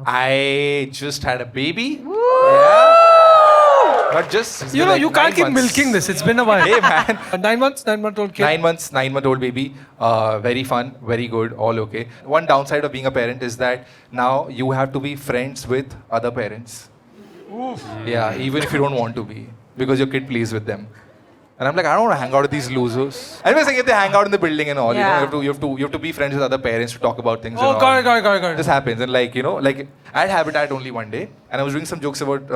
I just had a baby. Yeah. Not just. It's You been know, like you can't 9 keep months. milking this. It's been a while. Hey man. 9 months, 9-month-old kid. 9 months, 9-month-old baby. Very fun, very good, all okay. One downside of being a parent is that now you have to be friends with other parents. Yeah, even if you don't want to be, because your kid plays with them. And I'm like, I don't want to hang out with these losers. Anyways, like if they hang out in the building and all, Yeah. you have to be friends with other parents to talk about things. Oh, and got all. it, got it, got it, got it. This happens, and like like I had Habitat only one day, and I was doing some jokes about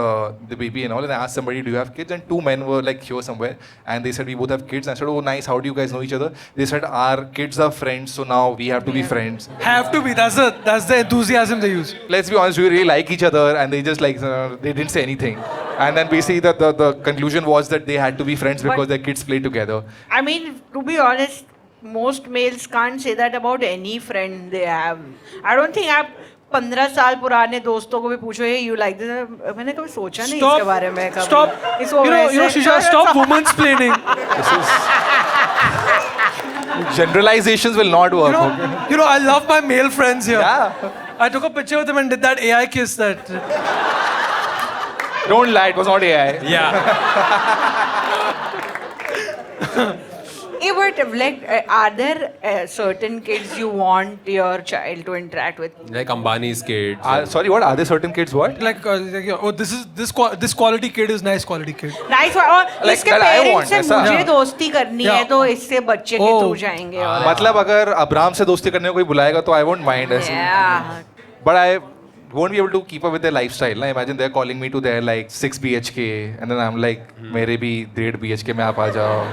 the baby and all, and I asked somebody, "Do you have kids?" And two men were like here somewhere, and they said, "We both have kids." And I said, "Oh, nice. How do you guys know each other?" They said, "Our kids are friends, so now we have to be friends." Have to be. That's the enthusiasm they use. Let's be honest, we really like each other, and they just like they didn't say anything. And then basically the conclusion was that they had to be friends because their kids play together. I mean, to be honest, most males can't say that about any friend they have. I don't think आप 15 साल पुराने दोस्तों को भी पूछो ये you like this, मैंने कभी सोचा नहीं इसके बारे में कभी. Stop. इसको You know, वैसे- Shisha, stop woman's planning. This is generalizations will not work. You know, I love my male friends here. Yeah. I took a picture with them and did that AI kiss that. Don't lie, it was not AI. Yeah. Yeah, but like, are there certain kids you want your child to interact with? Like Ambani's kids. Sorry, what? Are there certain kids what? Like, oh, this quality kid is nice quality kid. Nice और Like इसके that I parents want, से ऐसा? मुझे Yeah. दोस्ती करनी Yeah. है तो इससे बच्चे के Oh. थ्रू जाएंगे और मतलब अगर अब्राम से दोस्ती करने को कोई बुलाएगा तो I won't mind. yeah. But I won't be able to keep up with their lifestyle. Na? Imagine they're calling me to their like 6 BHK and then I'm like, मेरे भी 1.5 BHK में आप आ जाओ.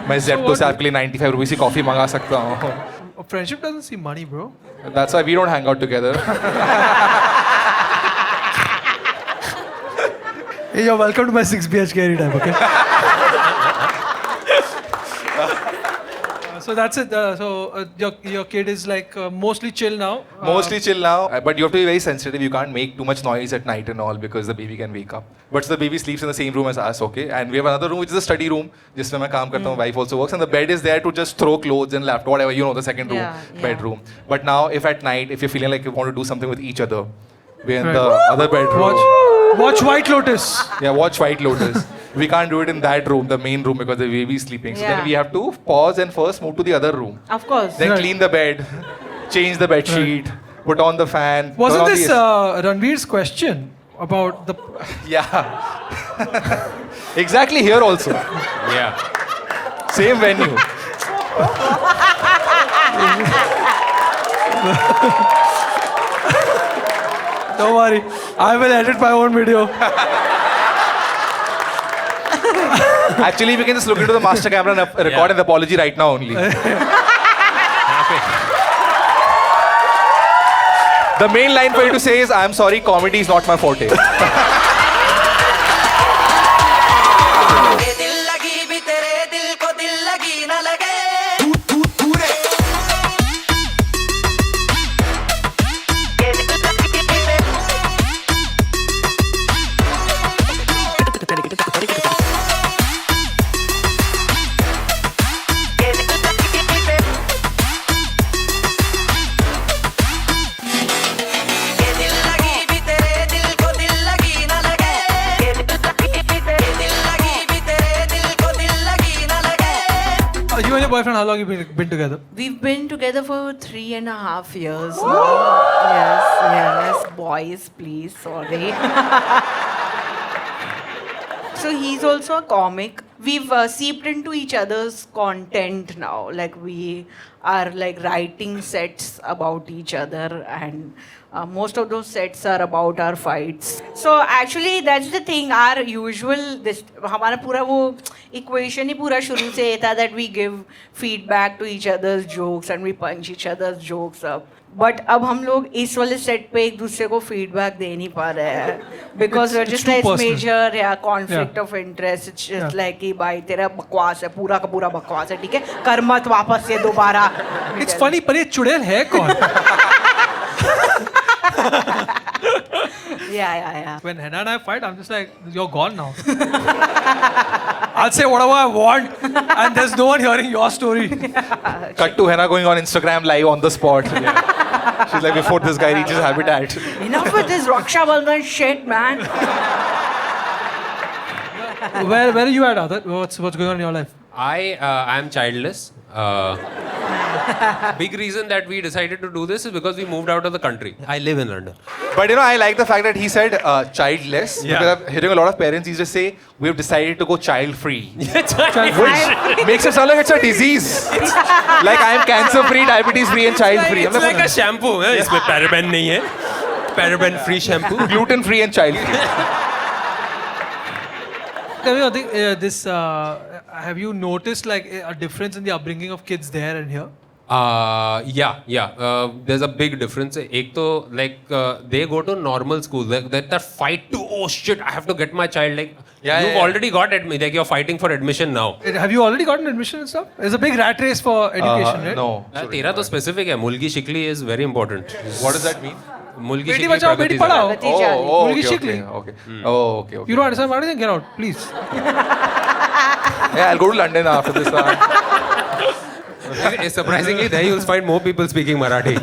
मैं Zepto से आपके लिए 95 रुपीस की कॉफी मंगा सकता हूँ. Friendship doesn't see money, bro. That's why we don't hang out together. Hey, you're welcome to my 6 BHK anytime, okay? So that's it. Your kid is like mostly chill now. Mostly chill now, but you have to be very sensitive. You can't make too much noise at night and all because the baby can wake up. But so the baby sleeps in the same room as us, okay? And we have another room which is a study room, जिसमें मैं काम करता हूँ. Wife also works, and the bed is there to just throw clothes and laptop, whatever, you know, the second room, Yeah, yeah. bedroom. But now, if at night, if you're feeling like you want to do something with each other, we're in Right. the other bedroom. Watch White Lotus. Yeah, watch White Lotus. We can't do it in that room, the main room, because the baby's sleeping. So Yeah. then we have to pause and first move to the other room. Of course. Then Right. clean the bed, change the bed sheet, put on the fan. turn Wasn't on this the Ranveer's question about the? Yeah. Exactly here also. Yeah. Same venue. Don't worry, I will edit my own video. Actually, we can just look into the master camera and record an apology right now only. The main line for you to say is, I'm sorry, comedy is not my forte. दिल लगी भी तेरे दिल को दिल लगी न लगे दिल लगी भी तेरे दिल को दिल लगी न लगे दिल लगी भी तेरे दिल को दिल लगी न लगे You and your boyfriend, how long you been together? We've been together for 3.5 years now. Yes, boys, please, sorry. So he's also a comic. We've seeped into each other's content now. Like we are like writing sets about each other, and most of those sets are about our fights. So actually, that's the thing. Our usual this हमारा पूरा वो equation ही पूरा शुरू से ये था that we give feedback to each other's jokes and we punch each other's jokes up. But अब हम लोग इस वाले सेट पे एक दूसरे को फीडबैक दे नहीं पा रहे हैं because It's just too like personal. Major या conflict Yeah. Of interest it's Yeah. Just like कि भाई तेरा बकवास है पूरा का पूरा बकवास है ठीक है कर मत वापस से दोबारा It's funny, पर ये चुड़ैल है कौन? Yeah. When Henna and I fight, I'm just like, you're gone now. I'll say whatever I want, and there's no one hearing your story. Cut to Henna going on Instagram live on the spot. She's like, before this guy reaches habitat. Enough with this Raksha Bandhan shit, man. Where are you at, Adat? What's going on in your life? I am childless. Big reason that we decided to do this is because we moved out of the country. I live in London. But I like the fact that he said childless. Yeah. Because I'm hearing a lot of parents, these just say, we've decided to go child-free. Child Which makes it sound like it's a disease. Like I am cancer-free, diabetes-free and child-free. It's like a shampoo. इसमें paraben नहीं है. Paraben-free shampoo. Gluten-free and child-free. Tell me one thing, have you noticed like a difference in the upbringing of kids there and here? Yeah. There's a big difference. एक तो like they go to normal school. Like that fight to oh shit, I have to get my child. Like you've already got like you're fighting for admission now. Have you already gotten admission and stuff? There's a big rat race for education, right? No. तेरा तो specific है. मुल्की शिकली is very important. What does that mean? मुल्की बेटी शिकली Bachao Beti Padhao. Pragati Jali. Mulki okay. Shikli. Okay. You don't understand Marathi? Then get out, please. Yeah, I'll go to London after this. Surprisingly, there you'll find more people speaking Marathi.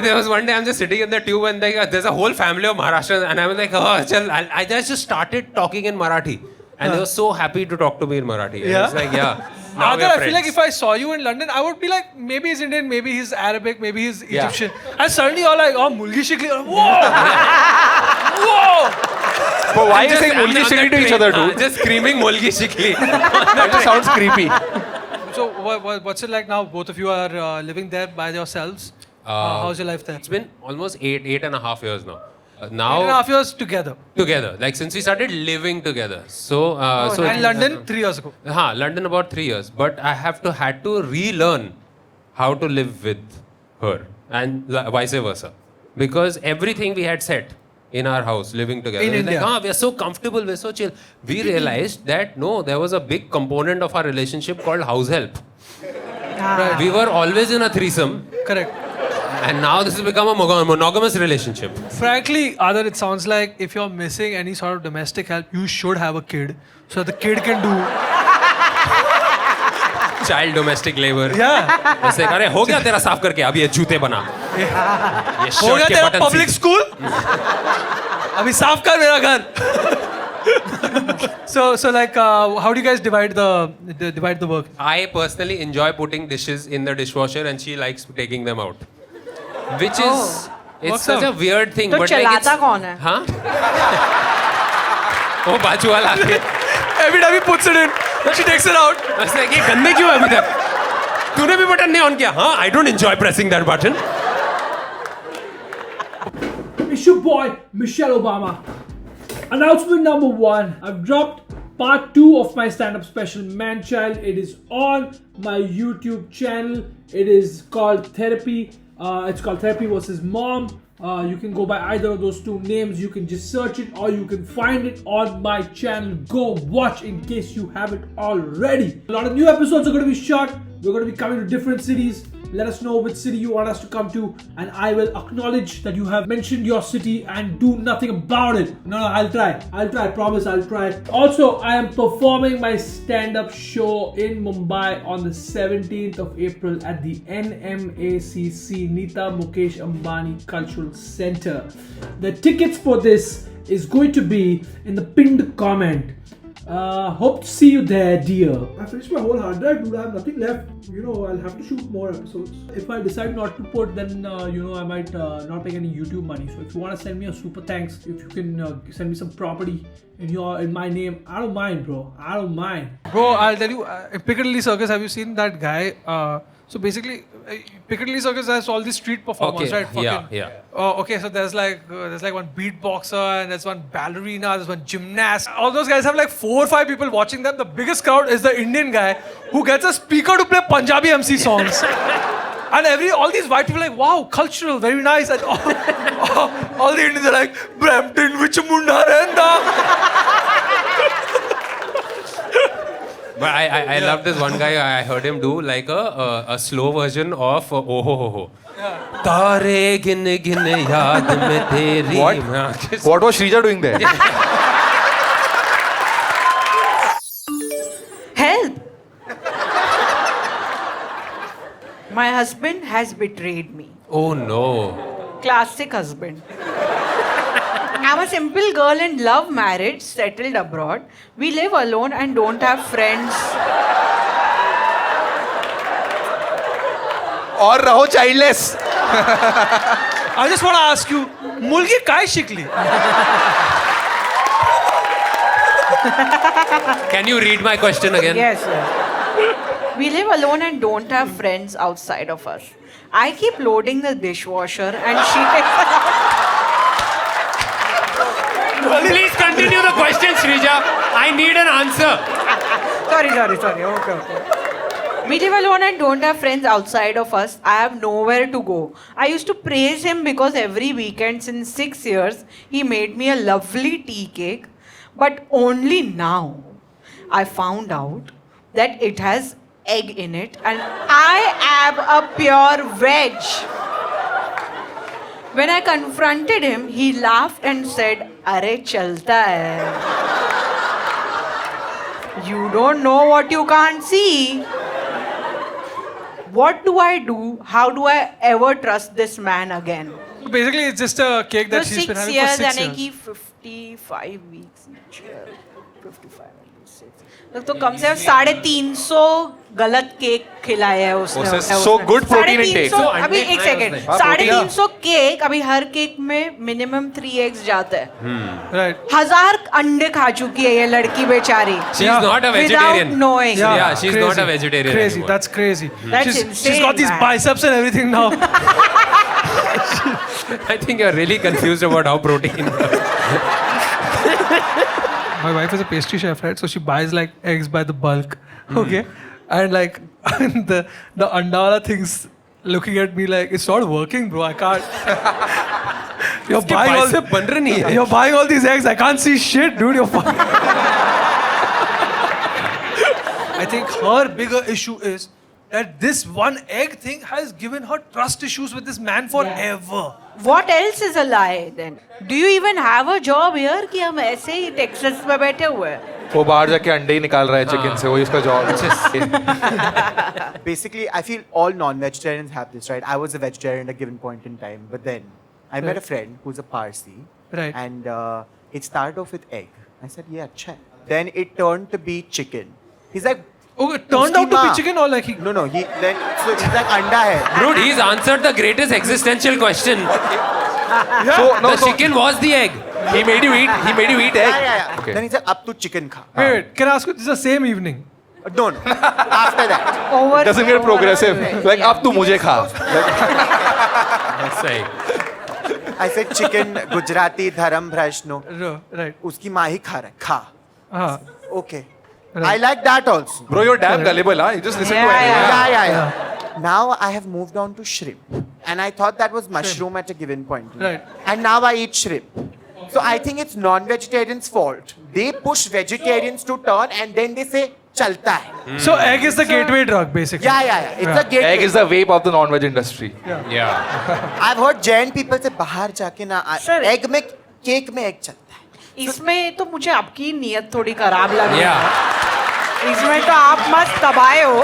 There was one day I'm just sitting in the tube and like, there's a whole family of Maharashtrians and I was like, oh, chal, I just started talking in Marathi. And they were so happy to talk to me in Marathi. And Yeah? it's like, yeah. Now Agar, I feel like if I saw you in London, I would be like, maybe he's Indian, maybe he's Arabic, maybe he's Yeah. Egyptian. And suddenly you're like, oh, Mulki Shikli. Whoa! Whoa! But why are you saying Mulki Shikli to each other too? Just screaming Mulki Shikli. That just sounds creepy. So what's it like now? Both of you are living there by yourselves. How's your life there? It's been almost eight and a half years now. 8.5 years together. Together, like since we started living together. So, And London 3 years ago. London about 3 years. But I had to relearn how to live with her and vice versa. Because everything we had set in our house, living together. In It was India. like, we're so comfortable, we're so chill. We realized that no, there was a big component of our relationship called house help. Right. We were always in a threesome. Correct. And now this has become a monogamous relationship. Frankly, Adar, it sounds like if you're missing any sort of domestic help, you should have a kid. So that the kid can do. Child domestic labor. Yeah. ऐसे अरे हो गया तेरा साफ करके अब ये जूते बना ये हो shirt गया के तेरा button पब्लिक सी- स्कूल अभी साफ कर मेरा घर so like how do you guys divide the work? I personally enjoy putting dishes in the dishwasher and she likes taking them out, which is it's works such a out. weird thing. तो but like चलाता it's, कौन है? हाँ वो बाजू वाला आके Every time he puts it in, she takes it out. बस like ये गंदे क्यों है अभी तक तूने भी बटन नहीं ऑन किया हाँ I don't enjoy pressing that button. It's your boy, Michelle Obama. Announcement number 1. I've dropped part 2 of my stand-up special, Man Child. It is on my YouTube channel. It is called Therapy. It's called Therapy versus Mom. You can go by either of those two names. You can just search it or you can find it on my channel. Go watch in case you haven't already. A lot of new episodes are going to be shot. We're going to be coming to different cities. Let us know which city you want us to come to, and I will acknowledge that you have mentioned your city and do nothing about it. No, I'll try. Promise, I'll try. Also, I am performing my stand-up show in Mumbai on the 17th of April at the NMACC Nita Mukesh Ambani Cultural Center. The tickets for this is going to be in the pinned comment. Hope to see you there, dear. I finished my whole hard drive, dude. I have nothing left. I'll have to shoot more episodes. If I decide not to put, then I might not make any YouTube money. So if you want to send me a super thanks, if you can send me some property in my name, I don't mind, bro. I don't mind. Bro, I'll tell you, in Piccadilly Circus, have you seen that guy? So basically, Piccadilly Circus has all these street performers, Okay, right? yeah. Okay, so there's like one beatboxer and there's one ballerina, there's one gymnast. All those guys have like 4 or 5 people watching them. The biggest crowd is the Indian guy who gets a speaker to play Punjabi MC songs. And all these white people are like, wow, cultural, very nice. And all the Indians are like, Brampton, which munda renda? But I love this one guy. I heard him do like a slow version of Oh Ho Ho Ho. तारे गिन गिन याद में तेरी What? मैं आंखें- What was Shrija doing there? Help! My husband has betrayed me. Oh no. Classic husband. I'm a simple girl in love marriage, settled abroad. We live alone and don't have friends. और रहो childless. I just want to ask you, मुलगी काय शिकली? Can you read my question again? Yes, yes. We live alone and don't have friends outside of us. I keep loading the dishwasher and she takes. Please continue the question, Shrija. I need an answer. Sorry. Okay. We live alone and don't have friends outside of us. I have nowhere to go. I used to praise him because every weekend since 6 years, he made me a lovely tea cake. But only now I found out that it has egg in it and I am a pure veg. When I confronted him, he laughed and said, "Arey chalta hai. You don't know what you can't see." What do I do? How do I ever trust this man again? Basically, it's just a cake that So she's been 6 having years for 6 यानी years. कि 55 weeks each year. 55 and 6. तो कम से कम 350 गलत cake खिलाए हैं उसने. उसने so good protein intake. 350 So अभी अंडे एक खाए सेकेंड. उसने. 350 केक अभी हर केक में मिनिमम 3 eggs जाते हैं. Right. 1000 अंडे खा चुकी है ये लड़की बेचारी. She's Yeah. not a Without vegetarian. knowing. Yeah, she's not a vegetarian Crazy, anymore. that's crazy. That's she's insane, got these man. biceps and everything now. I think you're really confused about how protein works. My wife is a pastry chef, right? So she buys like eggs by the bulk, okay? And like the anda wala thing's looking at me like it's not working, bro. I can't. You're buying all bicep बन रहे नहीं है. You're buying all these eggs. I can't see shit, dude. You're fucking. I think her bigger issue is that this one egg thing has given her trust issues with this man forever. What else is a lie then? Do you even have a job here कि हम ऐसे ही Texas में बैठे हुए हैं? वो बाहर जाके अंडे ही निकाल रहा है चिकन से, वही उसका job. Basically, I feel all non-vegetarians have this, right? I was a vegetarian at a given point in time, but then I met a friend who's a Parsi, Right. and it started off with egg. I said, yeah, अच्छा है. Then it turned to be chicken. He's like, Oh, it turned out to be "Uski chicken or like he. no, he then so he's like अंडा है. Dude, he's answered the greatest existential question. So no, The so chicken was the egg. he made you eat. He made you eat egg. Yeah. Okay. Then he said, अब तू chicken खा. Wait, can I ask you? This is the same evening. No. After that, Over. Doesn't get progressive. Like अब तू मुझे खा. That's right. I said chicken Gujarati dharam भ्रष्ट no. Right. उसकी माँ ही खा रहा है. खा. Okay. Right. I like that also. Bro, you're damn gullible, huh? You just listen to Yeah, anyone. Yeah. Now I have moved on to shrimp. And I thought that was mushroom at a given point. Right. And now I eat shrimp. So I think it's non-vegetarians' fault. They push vegetarians to turn and then they say, chalta hai. So egg is the gateway drug, basically. Yeah. It's a gateway. Egg is the vape of the non-veg industry. Yeah. I've heard Jain people say, बाहर जाके ना Sir. egg में cake में egg चलता है. इसमें तो मुझे आपकी नीयत थोड़ी खराब लग रही है. Yeah. इसमें तो आप मस्त तबाहे हो.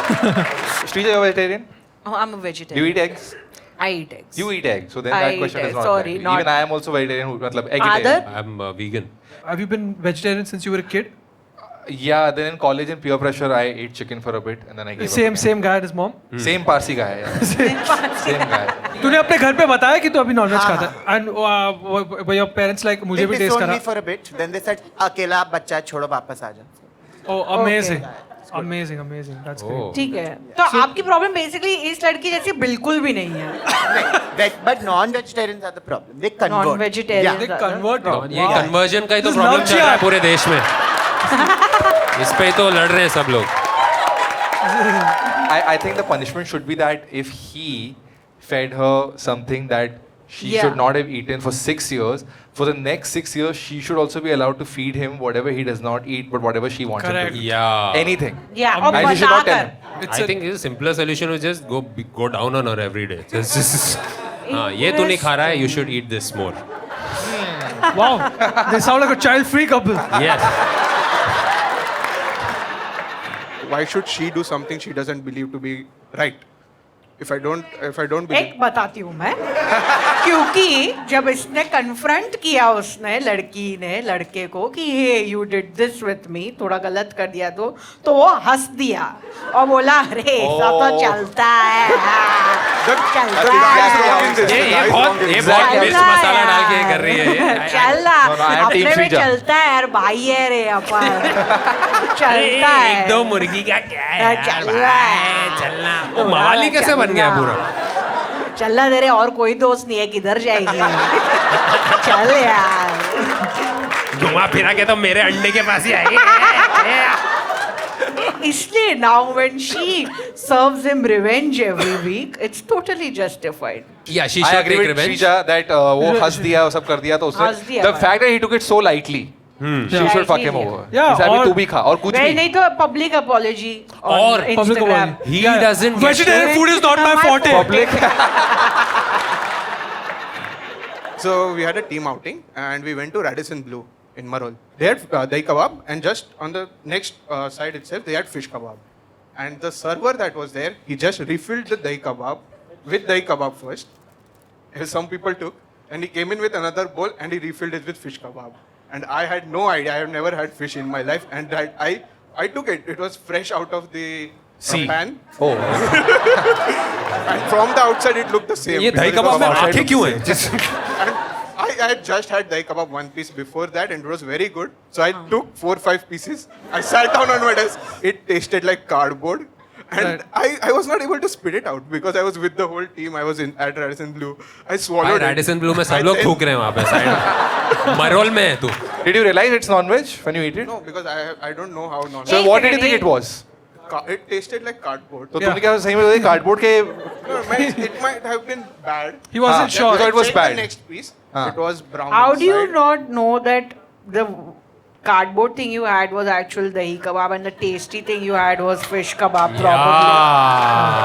Shrija, you're vegetarian? Oh, I'm a Do vegetarian. you eat eggs? I eat eggs. You eat eggs. So then I that eat question is eggs. not Sorry, valid. not- Even I am also vegetarian. मतलब egg Other? I'm vegan. Have you been vegetarian since you were a kid? Yeah, then in college in peer pressure, I ate chicken for a bit and then I gave up. Same guy and his mom. Same Parsi guy. Yeah. Same guy. तूने अपने घर पे बताया कि तू अभी nonveg हाँ, खाता है एंड योर पेरेंट्स लाइक मुझे They भी टेस्ट disowned करा me for a bit. Then they said, अकेला बच्चा छोड़ो वापस आ जा. ओह अमेजिंग अमेजिंग दैट्स ग्रेट ठीक है. तो आपकी प्रॉब्लम बेसिकली इस लड़की जैसी बिल्कुल भी नहीं है. But non-vegetarians are the problem. They convert. Non-vegetarians. They convert ये कन्वर्जन का ही तो This प्रॉब्लम love चल रहा है chat. पूरे देश में. इस पे तो लड़ रहे हैं सब लोग. I think the punishment should be that if he fed her something that she Yeah. should not have eaten for 6 years, for the next 6 years, she should also be allowed to feed him whatever he does not eat, but whatever she wants him Correct. to eat. Yeah. Anything. Yeah, और And she should बता not tell कर. him. I think his simpler solution was just go down on her every day. Just हाँ ये तू नहीं खा रहा है, you should eat this more. Wow, they sound like a child-free couple. Yes. Why should she do something she doesn't believe to be right? If I don't believe. एक बताती हूँ मैं क्योंकि जब इसने कन्फ्रंट किया उसने लड़की ने लड़के को कि hey you did this with me, थोड़ा गलत कर दिया तो वो हंस दिया और बोला अरे ऐसा तो चलता है ये बहुत मिर्च मसाला डाल के कर रही है ये. चल No, no, I am अपने team में Shrija. चलता है यार, भाई है रे अपन चलता है एक दो मुर्गी का क्या है यार चल रहा है। भाई, चलना. वो मवाली कैसे बन गया पूरा? चलना तेरे और कोई दोस्त नहीं है, किधर जाएगी चल यार. घुमा फिरा के तो मेरे अंडे के पास ही आएगी. इसलिए now when she serves him revenge every week, it's totally justified. Yeah, she I should agree take with revenge. Shrija that वो हंस दिया वो सब कर दिया तो हंस उसने दिया the भाई. fact that he took it so lightly she should fuck him over. Yeah, इसे अभी और- तू भी खा और कुछ नहीं भी नहीं तो public apology on और public Instagram. apology. He doesn't get Vegetarian to- food is not my forte. public So we had a team outing and we went to Radisson Blue in Marol. They had dahi kebab and just on the next side itself they had fish kebab. And the server that was there, he just refilled the dahi kebab with dahi kebab first. As some people took, and he came in with another bowl and he refilled it with fish kebab. And I had no idea. I have never had fish in my life, and I took it. It was fresh out of the sea. pan, oh and from the outside it looked the same. ये दही because it kebab was में outside आंखें looked क्यों the हैं? same. And I had just had dahi kebab one piece before that, and it was very good. So I took 4-5 pieces. I sat down on my desk. It tasted like cardboard. And I was not able to spit it out because I was with the whole team. I was at Radisson Blue. I swallowed भाई it. Radisson Blue में सब I लोग then- थूक रहे हैं वहाँ पे side. Marol में है तू. did you realize it's non-veg when you eat it? No, because I don't know how non. So what did you think it was? It tasted like cardboard. तो तुमने क्या सही में बोला कार्डबोर्ड के No, it might have been bad. He wasn't Ah, sure. because it was Check bad. The next piece. Ah. It was brown. How do you inside. not know that the cardboard thing you had was actual dahi kebab and the tasty thing you had was fish kebab probably?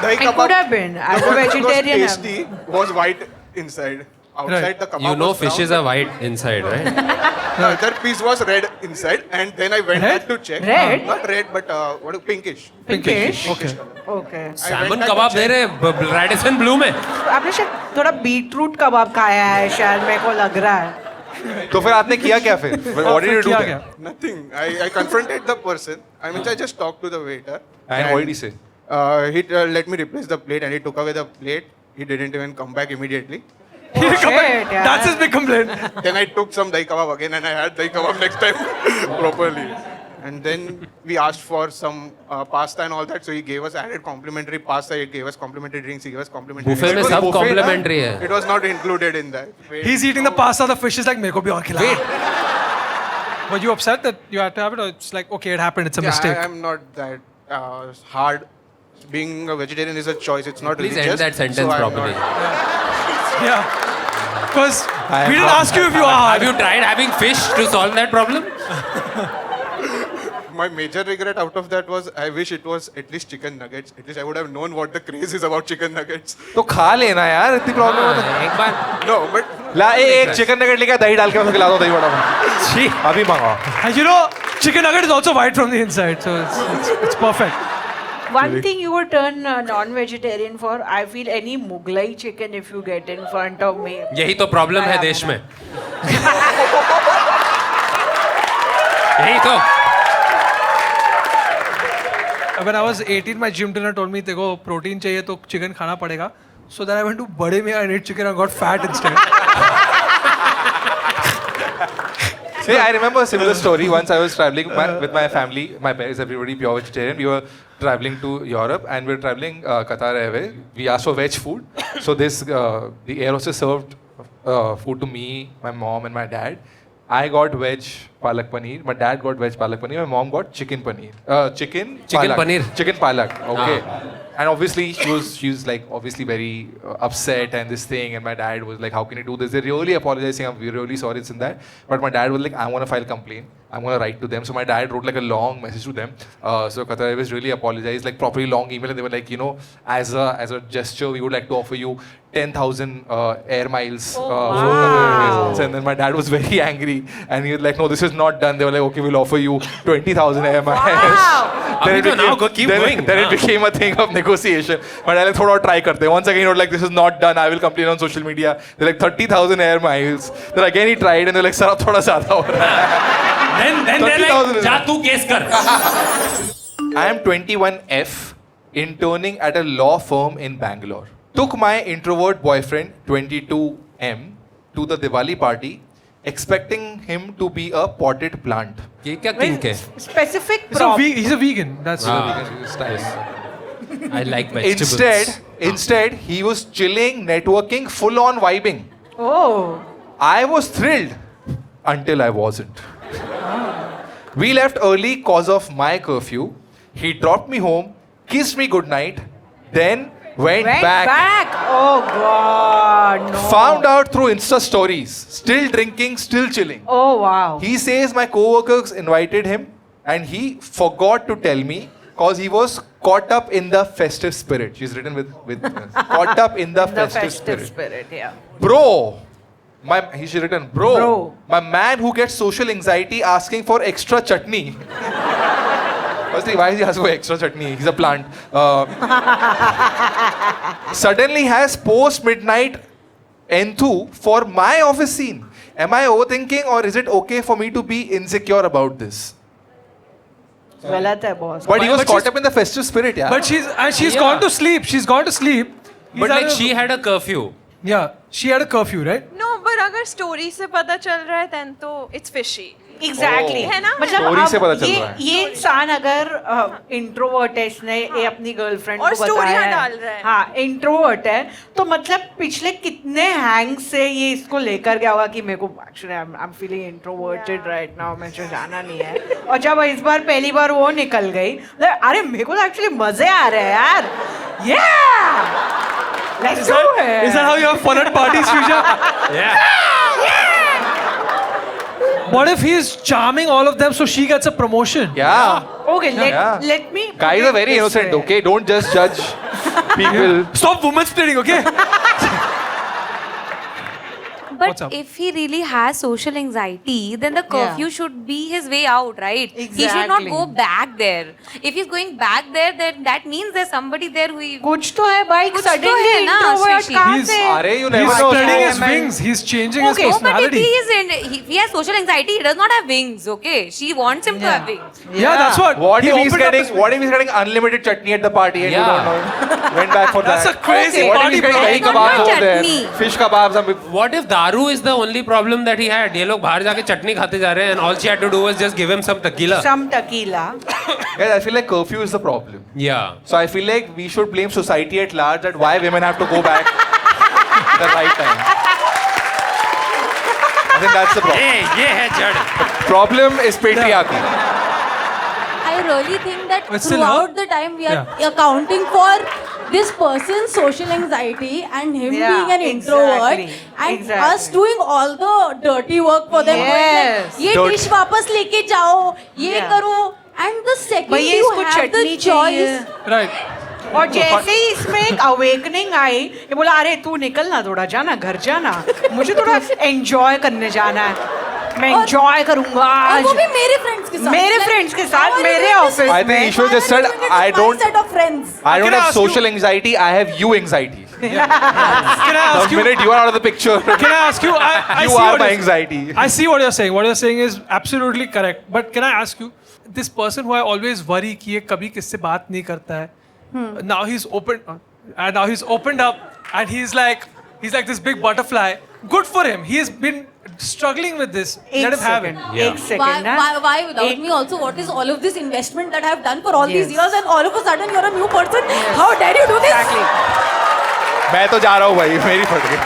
Dahi It kebab, could have been. As the a one that vegetarian, was tasty was white inside. Outside the kebab You know was brown. fishes are white inside, right? The other piece was red inside, and then I went Red? back to check. Red? Not red, but what? Pinkish. Pinkish? Okay. Okay. Salmon कबाब दे रहे हैं Radisson Blue में. आपने शायद थोड़ा beetroot कबाब खाया है शायद, मेरे को लग रहा है. तो फिर आपने किया क्या फिर what did you do किया then? क्या? Nothing. I confronted the person. I mean, I just talked to the waiter. and what did he say? He let me replace the plate, and he took away the plate. He didn't even come back immediately. Shit, yeah. That's his big complaint. Then I took some dahi kebab again, and I had dahi kebab next time properly. And then we asked for some pasta and all that, so he gave us added complimentary pasta. He gave us complimentary drinks. He gave us complimentary. Buffet में It was सब buffet, complimentary na? है. It was not included in that. Wait. He's eating the pasta, the fish is like, मेरे को भी और खिला. Were you upset that you had to have it, or it's like, okay, it happened, it's a Yeah, mistake? I'm not that hard. Being a vegetarian is a choice. It's not Please religious. end that sentence so I'm properly. not- Yeah. Because am we didn't not- ask you if you are Have hard. you tried having fish to solve that problem? My major regret out of that was I wish it was at least chicken nuggets. At least I would have known what the craze is about chicken nuggets. तो खा लेना यार इतनी problem है तो एक बार No, but ला एक chicken nugget लेके दही डाल के मैं खिला दो दही वड़ा में अभी मंगाओ And you know, chicken nugget is also white from the inside, so it's perfect. One thing you would turn non-vegetarian for, I feel any Mughlai chicken if you get in front of me. यही तो problem है देश में. यही तो. When I was 18, my gym trainer told me, तेरे को protein चाहिए तो chicken खाना पड़ेगा. So then I went to Bade Mia and ate chicken and got fat instead. See, I remember a similar story. Once I was traveling with my family, my parents, everybody pure vegetarian. We were traveling to Europe and we were traveling Qatar Airways. We asked for veg food. So the air hostess served food to me, my mom, and my dad. I got veg palak paneer. My dad got veg palak paneer. My mom got chicken paneer. Chicken palak. paneer. Chicken palak. Okay. And obviously she was like obviously very upset and this thing. And my dad was like, how can you do this? They're really apologizing. I'm really sorry it's in that. But my dad was like, I want to file a complaint. I'm going to write to them. So my dad wrote like a long message to them. So Qatar Airways really apologized, like properly long email. And they were like, you know, as a gesture, we would like to offer you 10,000 air miles. for Qatar Airways. And then my dad was very angry. And he was like, no, this is not done. They were like, okay, we'll offer you 20,000 air miles. Then, Abhi to now, go keep going. Then it became a thing of negotiation. But I like, thoda try karte. Once again, he was like, this is not done. I will complain on social media. They're like 30,000 air miles. Then again he tried and they're like, sir, ab thoda zyada ho raha hai. Then they're 30,000 like, जा तू case कर. I am 21F, interning at a law firm in Bangalore. Took my introvert boyfriend, 22M, to the Diwali party, expecting him to be a potted plant. ये क्या kink है? Specific He's prop. he's a vegan. That's I like vegetables. Instead, he was chilling, networking, full on vibing. Oh. I was thrilled until I wasn't. We left early cause of my curfew. He dropped me home, kissed me goodnight, then went back. Oh God, no. Found out through Insta stories. Still drinking, still chilling. Oh wow. He says my co-workers invited him and he forgot to tell me cause he was caught up in the festive spirit. She's written with caught up in the, The festive, spirit, yeah. Bro, he's written, Bro. my man who gets social anxiety asking for extra chutney. Firstly, why is he asking for extra chutney? He's a plant. Suddenly has post-midnight enthu for my office scene. Am I overthinking or is it okay for me to be insecure about this? गलत है boss. But he was But caught she's- up in the festive spirit, yeah. But she's Yeah. gone to sleep. She's gone to sleep. But He's like had a- she had a curfew. Yeah, she had a curfew, right? No, but अगर story से पता चल रहा है then तो it's fishy. Exactly. Oh. है ना? मतलब Story अब से पता चल ये रहा है। ये इंसान अगर इंट्रोवर्ट है, इसने ये अपनी गर्लफ्रेंड और को बताया स्टोरियां है, डाल रहा है। हाँ इंट्रोवर्ट है, तो मतलब पिछले कितने हैंग से ये इसको लेकर गया होगा कि मेरे को actually I am feeling introverted right now, मुझे जाना नहीं है. और जब इस बार पहली बार वो निकल गई, अरे मेरे को तो एक्चुअली मजे आ रहे हैं यार. Let's do it. Is that how you have fun at parties, Srisha? Yeah. What if he's charming all of them so she gets a promotion? Yeah. Okay, Yeah. let me. put Guys it are very this innocent, way. okay? Don't just judge people. Stop woman splitting, okay? But What's up? if he really has social anxiety, then the curfew should be his way out, right? He should not Exactly. go back there. If he's going back there, then that means there's somebody there who he... कुछ तो है भाई, कुछ तो suddenly है ना, introvert Srishi. कहाँ He's- से? Are you He's never know? spreading his man. wings. He's changing Okay, his No, but if personality. he is he has social anxiety, he does not have wings, okay? She wants him to have wings. Yeah, that's what. What he if he's opened up getting his- what if he's getting unlimited chutney at the party and Yeah. you don't know? Went back for That's that. a crazy Okay. What if party, he's getting bro. dahi It's not kebabs my over there? chutney. Fish kebabs and What if daru is the only problem that he had? ये लोग बाहर जाके चटनी खाते जा रहे हैं and all she had to do was just give him some tequila. Some tequila. guys, I feel like curfew is the problem. Yeah. So I feel like we should blame society at large that why women have to go back at the right time. I think that's the problem. ये है जड़. Problem is patriarchy. I really think that But still, throughout huh? the time we are Yeah. accounting for this person's social anxiety and him Yeah, being an introvert exactly, and exactly. us doing all the dirty work for them. going Yes. like, ये Dirt. dish वापस लेके जाओ, ये Yeah. करो. And the second भैया you इसको have the चटनी चाहिए. choice, Right. और जैसे ही इसमें एक अवेकनिंग आई, ये बोला अरे तू निकल ना, थोड़ा जाना घर जाना, मुझे थोड़ा एंजॉय करने जाना है, मैं एंजॉय करूंगा और आज वो भी मेरे फ्रेंड्स के साथ. मेरे Like, friends के साथ, how are you मेरे doing this? office I think में. Ishwar just said, How are you doing it I with my don't- set of friends. I don't Can I have ask you- social anxiety. I have you anxiety. Can I ask The you? minute you are out of the picture, Can I ask you? I you see are what my you're- anxiety. I see what you're saying. What you're saying is absolutely correct. But can I ask you, this person who I always worry कि ये कभी किससे बात नहीं करता है, now he's opened up and he's like this big butterfly. Good for him. He has been struggling with this. एक Let him have it. second, एक second ना. Why without एक- me also? What is all of this investment that I have done for all these Yes. years and all of a sudden you're a new person? How dare you do this? Exactly. मैं तो जा रहा हूँ भाई, मेरी फट गई.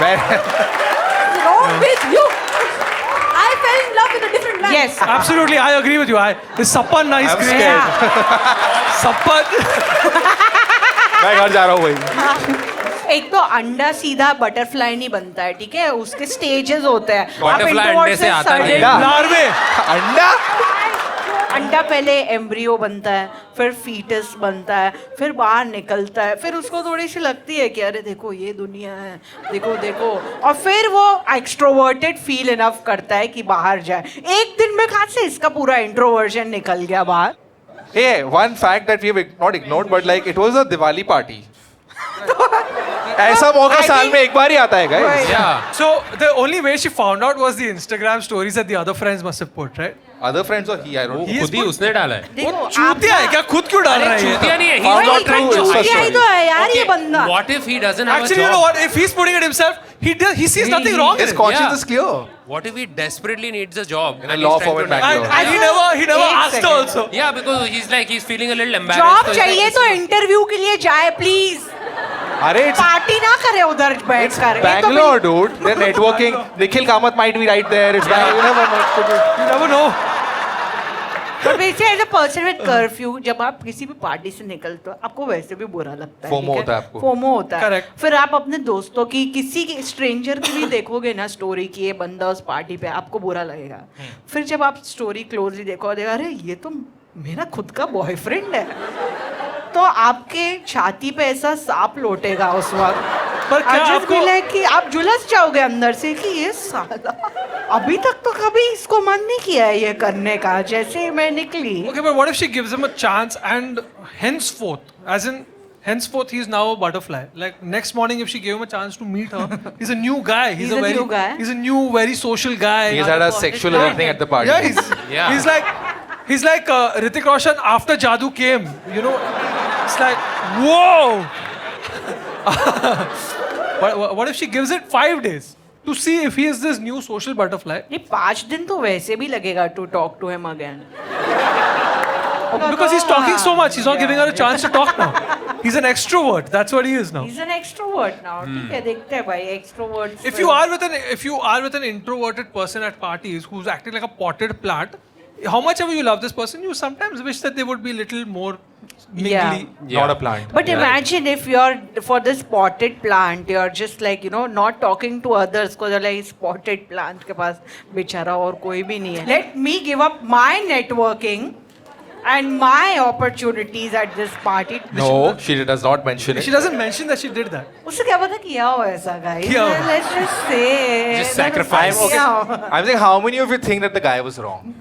मैं What's wrong with you? I Yes. Absolutely, I agree with you. Is Sappan nice? I'm Great. scared. Sappan. मैं घर जा रहा हूँ भाई. एक तो अंडा सीधा बटरफ्लाई नहीं बनता है, ठीक है, उसके स्टेजेस होते हैं. आप Butterfly introvert अंडे से आता नहीं है. अंडा. Larvae. अंडा. अंडा पहले एम्ब्रियो बनता है, फिर फीटस बनता है, फिर बाहर निकलता है, फिर उसको थोड़ी सी लगती है कि अरे देखो ये दुनिया है, देखो देखो, और फिर वो एक्सट्रोवर्टेड फील इनफ करता है कि बाहर जाए. एक दिन में कहाँ से इसका पूरा इंट्रोवर्जन निकल गया बाहर. Hey, one fact that we have not ignored, but like it was a Diwali party. ऐसा मौका I साल think- में एक बार ही आता है guys. Yeah. So the only way she found out was the Instagram stories that the other friends must have put, right? Other friends or he, I don't know. He is खुद ही put- उसने डाला है. देखो वो चूतिया है क्या? खुद क्यों डाल रहा है ये? चूतिया नहीं है. Found He's out not trying through to Insta hide. यही तो है यार ये Okay, बंदा. What if he doesn't have Actually, a you job? know what? If he's putting it himself, he sees nothing wrong in His it. conscience Yeah. is clear. What if he desperately needs a job? In a and law he's trying firm to in hide- Bangalore. And he never एक asked her second. also. Yeah, because he's feeling a little embarrassed. Job so he's चाहिए like, तो interview के लिए जाए please. अरे it's party ना करे उधर बैठ कर. Bangalore, dude. They're networking. Nikhil Kamath might be right there. It's Bangalore. You never know. You never know. But वैसे as a person with curfew, जब आप किसी भी पार्टी से निकलते हो आपको वैसे भी बुरा लगता है. FOMO होता है आपको. फोमो होता है. Correct. फिर आप अपने दोस्तों की, किसी की, स्ट्रेंजर की भी देखोगे ना स्टोरी की ये बंदा उस पार्टी पे, आपको बुरा लगेगा. फिर जब आप स्टोरी क्लोजली देखो, देखा अरे ये तो मेरा खुद का बॉयफ्रेंड है, तो आपके छाती पे ऐसा सांप लौटेगा उस वक्त. पर क्या Just आपको be like कि आप झुलस जाओगे अंदर से कि ये साला अभी तक तो कभी इसको मन नहीं किया है ये करने का, जैसे मैं निकली. Okay, but what if she gives him a chance and henceforth, as in henceforth he's now a butterfly. Like next morning if she gave him a chance to meet her, he's a new guy. He's a new guy. He's a new, very social guy. He's had a sexual awakening at the party. Yeah, he's like Hrithik Roshan after Jadoo came. You know, it's like whoa. What if she gives it 5 days to see if he is this new social butterfly? ये 5 दिन तो वैसे भी लगेगा to talk to him again. Because he's talking so much, he's not giving her a chance to talk now. He's an extrovert. That's what he is now. He's an extrovert now. ठीक है, देखते हैं भाई extroverts. If you are with an introverted person at parties who's acting like a potted plant, how much ever you love this person, you sometimes wish that they would be a little more mingly. Yeah. Not a plant. But imagine if you're for this potted plant, you're just like not talking to others because you're like spotted plant के पास बेचारा और कोई भी नहीं है. Let me give up my networking and my opportunities at this party. No, she does not mention it. She doesn't mention that she did that. उससे क्या पता किया हो ऐसा guys. किया हो. Let's just say. Just sacrifice. किया हो. I'm saying, how many of you think that the guy was wrong?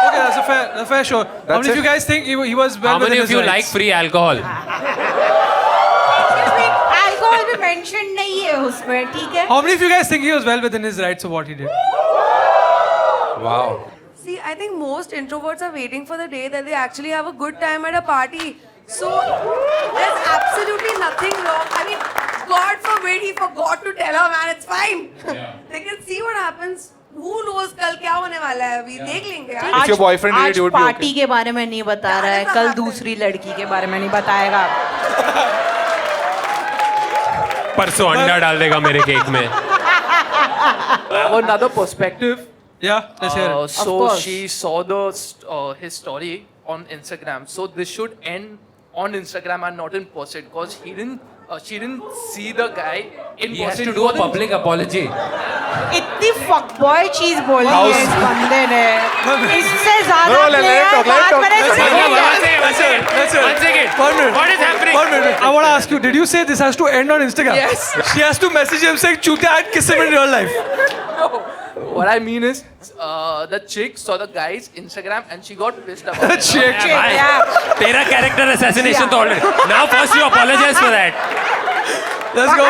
Okay, that's a fair show. How many of it. you guys think he was well How many within of his you rights? like free alcohol? Alcohol भी mentioned नहीं है उसमें, ठीक है? How many of you guys think he was well within his rights of what he did? Wow. See, I think most introverts are waiting for the day that they actually have a good time at a party. So there's absolutely nothing wrong. I mean, God forbid he forgot to tell her, man, it's fine. They can see what happens. Who knows कल क्या होने वाला है अभी देख लेंगे यार. If your boyfriend did it, आज you would be party okay. के बारे में नहीं बता रहा है, कल दूसरी लड़की के बारे में नहीं बताएगा. परसों अंडा डाल देगा मेरे केक में. I have another perspective. Yeah, let's hear it. So course. she saw his story on Instagram. So this should end on Instagram and not in person because she didn't see the guy in He has person. to do a public apology. इतनी fuckboy चीज बोली है इस बंदे ने. इससे ज्यादा No, let player him talk, बात let him मैंने talk. सुनी है. One second. One minute. What is happening? 1 minute. I want to ask you, did you say this has to end on Instagram? Yes. She has to message him saying, Chutia, I'd kiss him in real life. What I mean is, the chick saw the guy's Instagram and she got pissed about it. Chick. भाई, तेरा character assassination तो already. Now first you apologize for that. Let's go.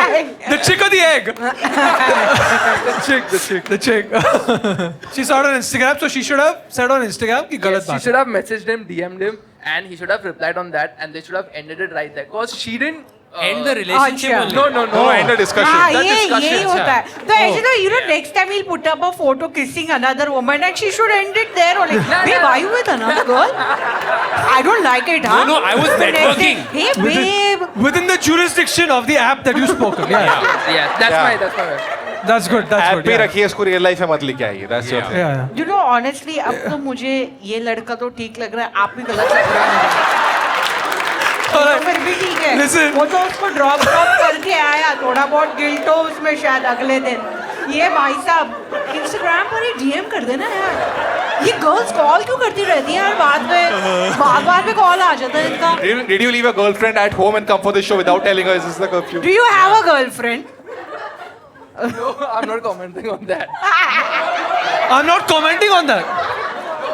The chick or the egg? The chick. She saw it on Instagram, so she should have said on Instagram कि गलत Yes, she बात should have messaged him, DM'd him, and he should have replied on that, and they should have ended it right there. Because she didn't End the relationship अच्छा. only. No. End the discussion. हाँ That ये discussion, यही होता है. तो ऐसे तो next time he'll put up a photo kissing another woman and she should end it there only. Babe, are you with another girl? I don't like it, huh? No, I was The next day, networking. Hey babe. Within the jurisdiction of the app that you spoke of. Yeah. Yeah, that's my That's good. That's app good. पे Yeah. रखिए, इसको real life में मत लेके आइए. That's your thing. Yeah. You know, honestly, अब तो मुझे ये लड़का तो ठीक लग रहा है, आप भी गलत लग रहा है. तो फिर भी ठीक है. Listen. वो तो उसको ड्रॉप करके आया, थोड़ा बहुत गिल्ट हो उसमें शायद अगले दिन. ये भाई साहब इंस्टाग्राम पर ही डीएम कर देना यार. ये गर्ल्स कॉल क्यों करती रहती हैं यार बाद में कॉल आ जाता है इनका. Did you leave a girlfriend at home and come for this show without telling her? Is this the curfew? Do you have a girlfriend? No, I'm not commenting on that. I'm not commenting on that.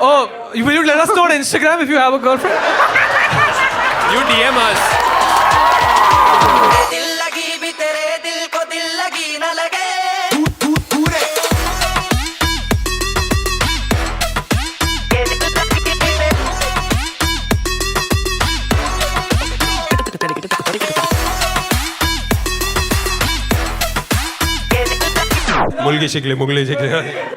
Oh, will you let us know on Instagram if you have a girlfriend? You DM us. दिल लगी भी तेरे दिल को दिल लगी न लगे मुलगी शिकली मुगली शिकली